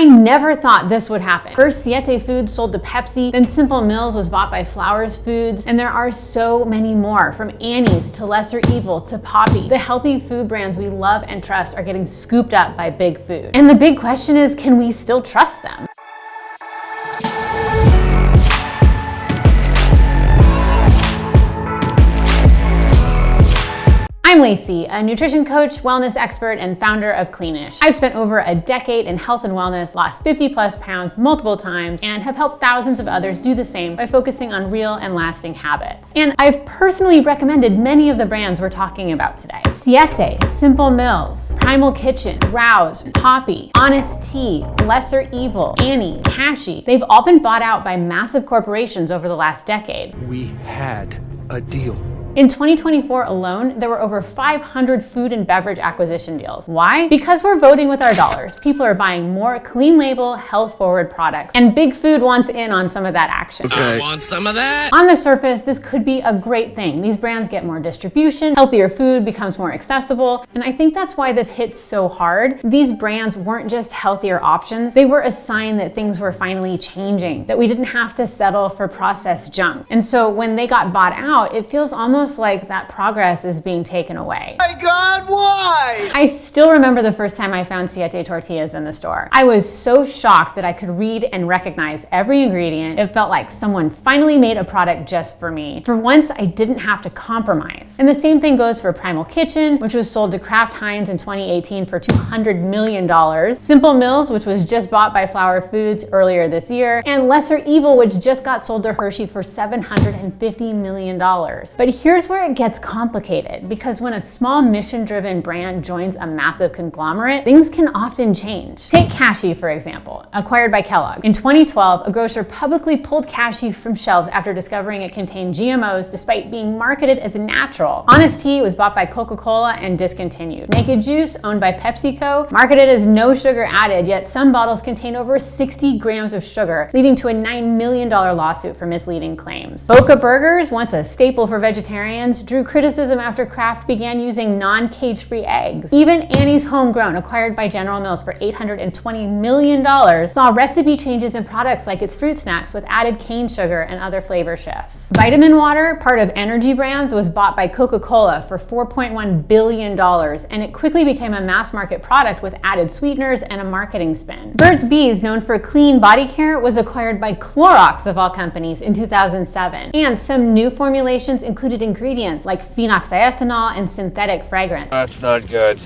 I never thought this would happen. First, Siete Foods sold to Pepsi, then Simple Mills was bought by Flowers Foods, and there are so many more, from Annie's to Lesser Evil to Poppy. The healthy food brands we love and trust are getting scooped up by big food. And the big question is, can we still trust them? I'm Lacey, a nutrition coach, wellness expert, and founder of Cleanish. I've spent over a decade in health and wellness, lost 50+ pounds multiple times, and have helped thousands of others do the same by focusing on real and lasting habits. And I've personally recommended many of the brands we're talking about today. Siete, Simple Mills, Primal Kitchen, Rouse, Poppy, Honest Tea, Lesser Evil, Annie, Kashi. They've all been bought out by massive corporations over the last decade. We had a deal. In 2024 alone, there were over 500 food and beverage acquisition deals. Why? Because we're voting with our dollars. People are buying more clean label, health forward products, and big food wants in on some of that action. I want some of that. On the surface, this could be a great thing. These brands get more distribution, healthier food becomes more accessible, and I think that's why this hits so hard. These brands weren't just healthier options, they were a sign that things were finally changing, that we didn't have to settle for processed junk. And so when they got bought out, it feels almost like that progress is being taken away. My God, why? I still remember the first time I found Siete tortillas in the store. I was so shocked that I could read and recognize every ingredient. It felt like someone finally made a product just for me. For once, I didn't have to compromise. And the same thing goes for Primal Kitchen, which was sold to Kraft Heinz in 2018 for $200 million. Simple Mills, which was just bought by Flower Foods earlier this year, and Lesser Evil, which just got sold to Hershey for $750 million. But here's where it gets complicated, because when a small mission-driven brand joins a massive conglomerate, things can often change. Take Kashi, for example, acquired by Kellogg. In 2012, a grocer publicly pulled Kashi from shelves after discovering it contained GMOs despite being marketed as natural. Honest Tea was bought by Coca-Cola and discontinued. Naked Juice, owned by PepsiCo, marketed as no sugar added, yet some bottles contain over 60 grams of sugar, leading to a $9 million lawsuit for misleading claims. Boca Burgers, once a staple for vegetarians, drew criticism after Kraft began using non-cage-free eggs. Even Annie's Homegrown, acquired by General Mills for $820 million, saw recipe changes in products like its fruit snacks with added cane sugar and other flavor shifts. Vitamin Water, part of Energy Brands, was bought by Coca-Cola for $4.1 billion, and it quickly became a mass-market product with added sweeteners and a marketing spin. Burt's Bees, known for clean body care, was acquired by Clorox, of all companies, in 2007, and some new formulations included ingredients like phenoxyethanol and synthetic fragrance. That's not good.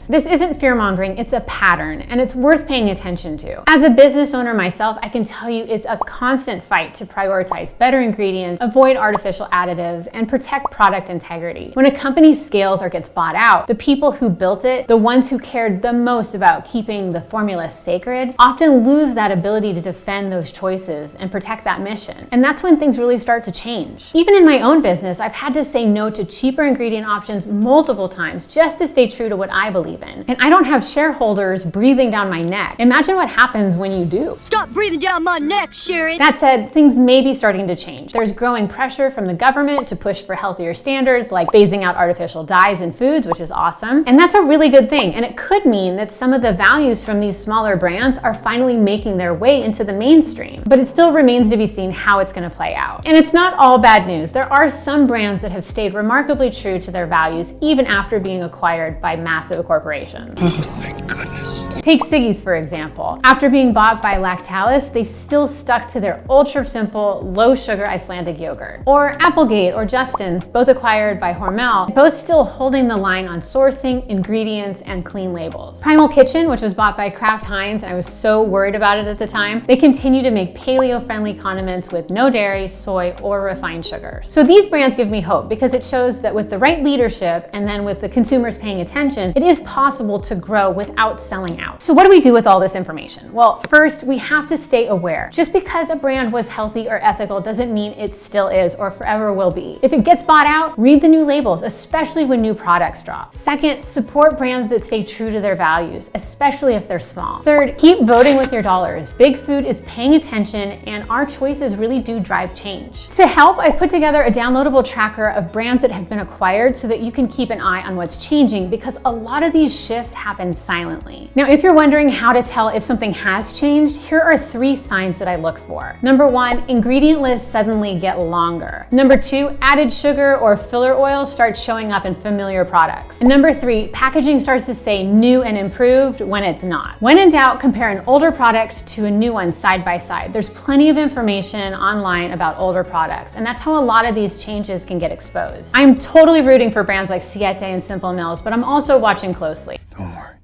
This isn't fear-mongering, it's a pattern, and it's worth paying attention to. As a business owner myself, I can tell you it's a constant fight to prioritize better ingredients, avoid artificial additives, and protect product integrity. When a company scales or gets bought out, the people who built it, the ones who cared the most about keeping the formula sacred, often lose that ability to defend those choices and protect that mission. And that's when things really start to change. Even in my own business, I've had to say no to cheaper ingredient options multiple times just to stay true to what I believe in. And I don't have shareholders breathing down my neck. Imagine what happens when you do. Stop breathing down my neck, Sharon! That said, things may be starting to change. There's growing pressure from the government to push for healthier standards, like phasing out artificial dyes in foods, which is awesome. And that's a really good thing. And it could mean that some of the values from these smaller brands are finally making their way into the mainstream. But it still remains to be seen how it's going to play out. And it's not all bad news. There are some brands that have stayed remarkably true to their values even after being acquired by massive corporations. Oh, thank goodness. Take Siggy's, for example. After being bought by Lactalis, they still stuck to their ultra-simple, low-sugar Icelandic yogurt. Or Applegate or Justin's, both acquired by Hormel, both still holding the line on sourcing, ingredients, and clean labels. Primal Kitchen, which was bought by Kraft Heinz, and I was so worried about it at the time, they continue to make paleo-friendly condiments with no dairy, soy, or refined sugar. So these brands give me hope because it shows that with the right leadership and then with the consumers paying attention, it is possible to grow without selling out. So what do we do with all this information? Well, first, we have to stay aware. Just because a brand was healthy or ethical doesn't mean it still is or forever will be. If it gets bought out, read the new labels, especially when new products drop. Second, support brands that stay true to their values, especially if they're small. Third, keep voting with your dollars. Big food is paying attention and our choices really do drive change. To help, I've put together a downloadable tracker of brands that have been acquired so that you can keep an eye on what's changing because a lot of these shifts happen silently. Now, if If you're wondering how to tell if something has changed, here are 3 signs that I look for. Number 1, ingredient lists suddenly get longer. Number 2, added sugar or filler oil starts showing up in familiar products. And number 3, packaging starts to say new and improved when it's not. When in doubt, compare an older product to a new one side by side. There's plenty of information online about older products, and that's how a lot of these changes can get exposed. I'm totally rooting for brands like Siete and Simple Mills, but I'm also watching closely. Don't worry,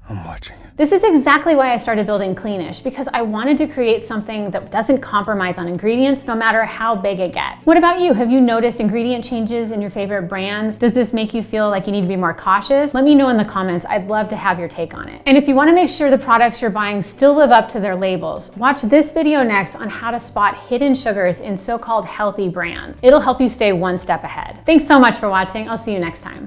I'm watching you. This is exactly why I started building Cleanish, because I wanted to create something that doesn't compromise on ingredients no matter how big it gets. What about you? Have you noticed ingredient changes in your favorite brands? Does this make you feel like you need to be more cautious? Let me know in the comments. I'd love to have your take on it. And if you want to make sure the products you're buying still live up to their labels, watch this video next on how to spot hidden sugars in so-called healthy brands. It'll help you stay one step ahead. Thanks so much for watching. I'll see you next time.